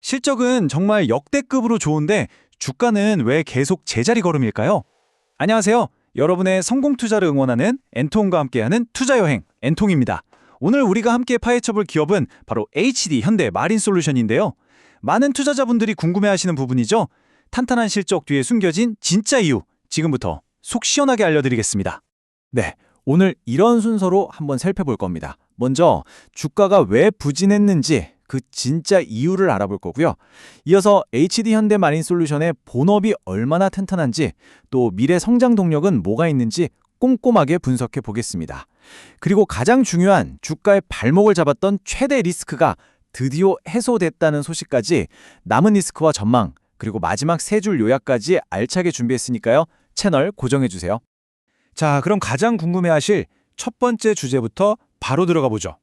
실적은 정말 역대급으로 좋은데 주가는 왜 계속 제자리 걸음일까요? 안녕하세요. 여러분의 성공 투자를 응원하는 엔통과 함께하는 투자여행 엔통입니다. 오늘 우리가 함께 파헤쳐볼 기업은 바로 HD 현대 마린솔루션인데요. 많은 투자자분들이 궁금해하시는 부분이죠. 탄탄한 실적 뒤에 숨겨진 진짜 이유, 지금부터 속 시원하게 알려드리겠습니다. 네, 오늘 이런 순서로 한번 살펴볼 겁니다. 먼저 주가가 왜 부진했는지 그 진짜 이유를 알아볼 거고요. 이어서 HD 현대 마린솔루션의 본업이 얼마나 튼튼한지, 또 미래 성장 동력은 뭐가 있는지 꼼꼼하게 분석해 보겠습니다. 그리고 가장 중요한 주가의 발목을 잡았던 최대 리스크가 드디어 해소됐다는 소식까지, 남은 리스크와 전망, 그리고 마지막 세 줄 요약까지 알차게 준비했으니까요. 채널 고정해 주세요. 자, 그럼 가장 궁금해하실 첫 번째 주제부터 바로 들어가 보죠.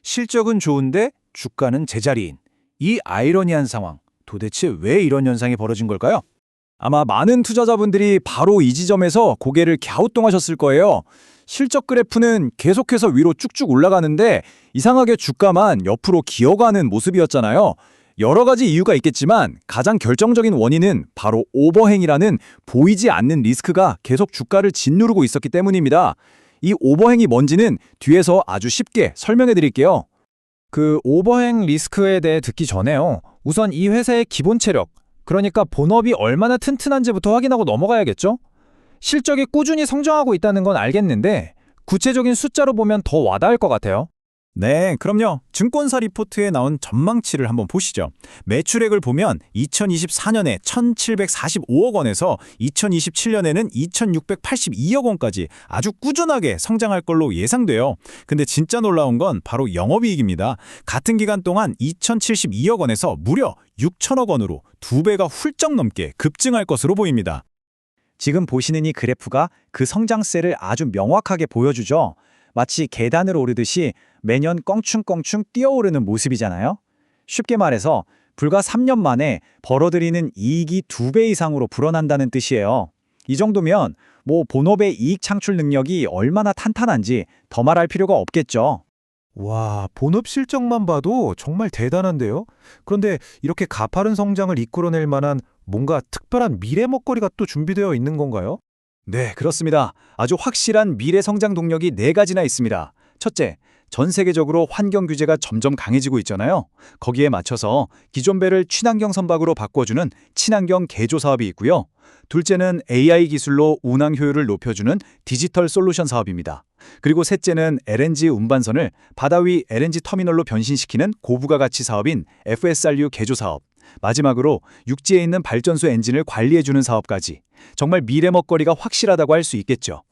실적은 좋은데 주가는 제자리인 이 아이러니한 상황, 도대체 왜 이런 현상이 벌어진 걸까요? 아마 많은 투자자분들이 바로 이 지점에서 고개를 갸우뚱하셨을 거예요. 실적 그래프는 계속해서 위로 쭉쭉 올라가는데 이상하게 주가만 옆으로 기어가는 모습이었잖아요. 여러 가지 이유가 있겠지만 가장 결정적인 원인은 바로 오버행이라는 보이지 않는 리스크가 계속 주가를 짓누르고 있었기 때문입니다. 이 오버행이 뭔지는 뒤에서 아주 쉽게 설명해 드릴게요. 그 오버행 리스크에 대해 듣기 전에요. 우선 이 회사의 기본 체력, 그러니까 본업이 얼마나 튼튼한지부터 확인하고 넘어가야겠죠? 실적이 꾸준히 성장하고 있다는 건 알겠는데 구체적인 숫자로 보면 더 와닿을 것 같아요. 네, 그럼요. 증권사 리포트에 나온 전망치를 한번 보시죠. 매출액을 보면 2024년에 1,745억 원에서 2027년에는 2,682억 원까지 아주 꾸준하게 성장할 걸로 예상돼요. 근데 진짜 놀라운 건 바로 영업이익입니다. 같은 기간 동안 2,072억 원에서 무려 6천억 원으로 2배가 훌쩍 넘게 급증할 것으로 보입니다. 지금 보시는 이 그래프가 그 성장세를 아주 명확하게 보여주죠. 마치 계단을 오르듯이 매년 껑충껑충 뛰어오르는 모습이잖아요. 쉽게 말해서 불과 3년 만에 벌어들이는 이익이 2배 이상으로 불어난다는 뜻이에요. 이 정도면 본업의 이익 창출 능력이 얼마나 탄탄한지 더 말할 필요가 없겠죠. 와, 본업 실적만 봐도 정말 대단한데요? 그런데 이렇게 가파른 성장을 이끌어낼 만한 뭔가 특별한 미래 먹거리가 또 준비되어 있는 건가요? 네, 그렇습니다. 아주 확실한 미래 성장 동력이 4가지나 있습니다. 첫째, 전 세계적으로 환경 규제가 점점 강해지고 있잖아요. 거기에 맞춰서 기존 배를 친환경 선박으로 바꿔주는 친환경 개조 사업이 있고요. 둘째는 AI 기술로 운항 효율을 높여주는 디지털 솔루션 사업입니다. 그리고 셋째는 LNG 운반선을 바다 위 LNG 터미널로 변신시키는 고부가 가치 사업인 FSRU 개조 사업. 마지막으로 육지에 있는 발전소 엔진을 관리해주는 사업까지. 정말 미래 먹거리가 확실하다고 할 수 있겠죠.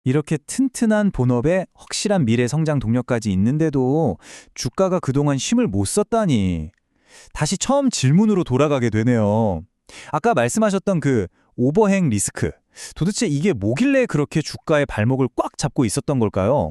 이렇게 튼튼한 본업에 확실한 미래 성장 동력까지 있는데도 주가가 그동안 힘을 못 썼다니. 다시 처음 질문으로 돌아가게 되네요. 아까 말씀하셨던 그 오버행 리스크, 도대체 이게 뭐길래 그렇게 주가의 발목을 꽉 잡고 있었던 걸까요?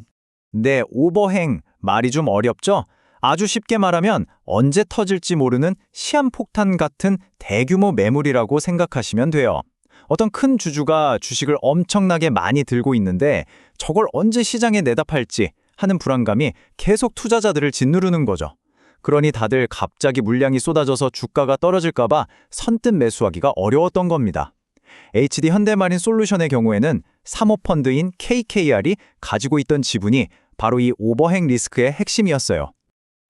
네, 오버행, 말이 좀 어렵죠? 아주 쉽게 말하면 언제 터질지 모르는 시한폭탄 같은 대규모 매물이라고 생각하시면 돼요. 어떤 큰 주주가 주식을 엄청나게 많이 들고 있는데 저걸 언제 시장에 내다 팔지 하는 불안감이 계속 투자자들을 짓누르는 거죠. 그러니 다들 갑자기 물량이 쏟아져서 주가가 떨어질까 봐 선뜻 매수하기가 어려웠던 겁니다. HD 현대마린 솔루션의 경우에는 사모펀드인 KKR이 가지고 있던 지분이 바로 이 오버행 리스크의 핵심이었어요.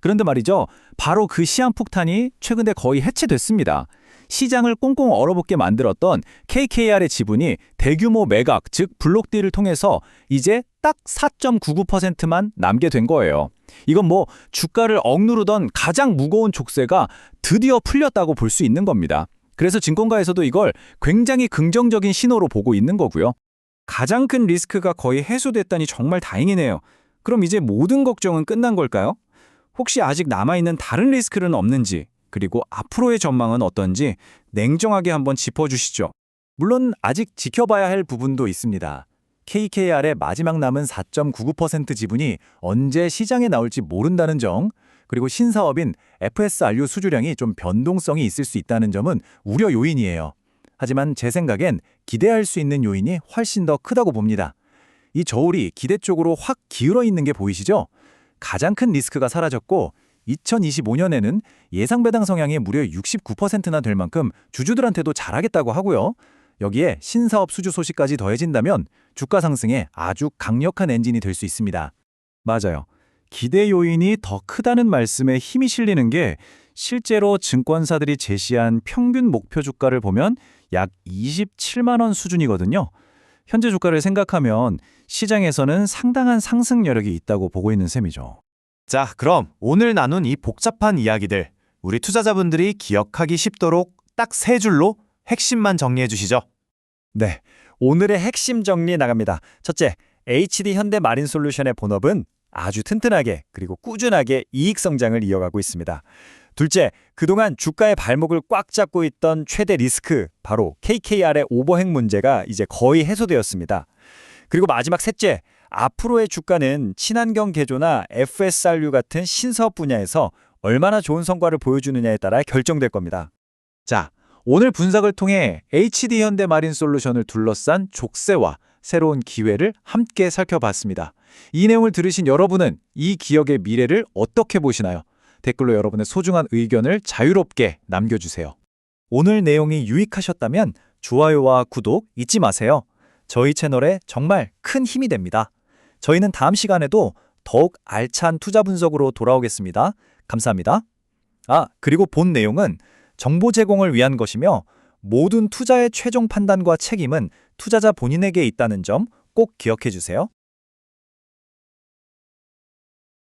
그런데 말이죠, 바로 그 시한폭탄이 최근에 거의 해체됐습니다. 시장을 꽁꽁 얼어붙게 만들었던 KKR의 지분이 대규모 매각, 즉 블록딜을 통해서 이제 딱 4.99%만 남게 된 거예요. 이건 주가를 억누르던 가장 무거운 족쇄가 드디어 풀렸다고 볼 수 있는 겁니다. 그래서 증권가에서도 이걸 굉장히 긍정적인 신호로 보고 있는 거고요. 가장 큰 리스크가 거의 해소됐다니 정말 다행이네요. 그럼 이제 모든 걱정은 끝난 걸까요? 혹시 아직 남아있는 다른 리스크는 없는지, 그리고 앞으로의 전망은 어떤지 냉정하게 한번 짚어주시죠. 물론 아직 지켜봐야 할 부분도 있습니다. KKR의 마지막 남은 4.99% 지분이 언제 시장에 나올지 모른다는 점, 그리고 신사업인 FSRU 수주량이 좀 변동성이 있을 수 있다는 점은 우려 요인이에요. 하지만 제 생각엔 기대할 수 있는 요인이 훨씬 더 크다고 봅니다. 이 저울이 기대 쪽으로 확 기울어 있는 게 보이시죠? 가장 큰 리스크가 사라졌고 2025년에는 예상 배당 성향이 무려 69%나 될 만큼 주주들한테도 잘하겠다고 하고요. 여기에 신사업 수주 소식까지 더해진다면 주가 상승에 아주 강력한 엔진이 될 수 있습니다. 맞아요. 기대 요인이 더 크다는 말씀에 힘이 실리는 게 실제로 증권사들이 제시한 평균 목표 주가를 보면 약 27만 원 수준이거든요. 현재 주가를 생각하면 시장에서는 상당한 상승 여력이 있다고 보고 있는 셈이죠. 자, 그럼 오늘 나눈 이 복잡한 이야기들 우리 투자자분들이 기억하기 쉽도록 딱 세 줄로 핵심만 정리해 주시죠. 네, 오늘의 핵심 정리 나갑니다. 첫째, HD 현대마린솔루션의 본업은 아주 튼튼하게 그리고 꾸준하게 이익 성장을 이어가고 있습니다. 둘째, 그동안 주가의 발목을 꽉 잡고 있던 최대 리스크, 바로 KKR의 오버행 문제가 이제 거의 해소되었습니다. 그리고 마지막 셋째, 앞으로의 주가는 친환경 개조나 FSRU 같은 신사업 분야에서 얼마나 좋은 성과를 보여주느냐에 따라 결정될 겁니다. 자, 오늘 분석을 통해 HD 현대마린솔루션을 둘러싼 족쇄와 새로운 기회를 함께 살펴봤습니다. 이 내용을 들으신 여러분은 이 기업의 미래를 어떻게 보시나요? 댓글로 여러분의 소중한 의견을 자유롭게 남겨주세요. 오늘 내용이 유익하셨다면 좋아요와 구독 잊지 마세요. 저희 채널에 정말 큰 힘이 됩니다. 저희는 다음 시간에도 더욱 알찬 투자 분석으로 돌아오겠습니다. 감사합니다. 그리고 본 내용은 정보 제공을 위한 것이며 모든 투자의 최종 판단과 책임은 투자자 본인에게 있다는 점 꼭 기억해 주세요.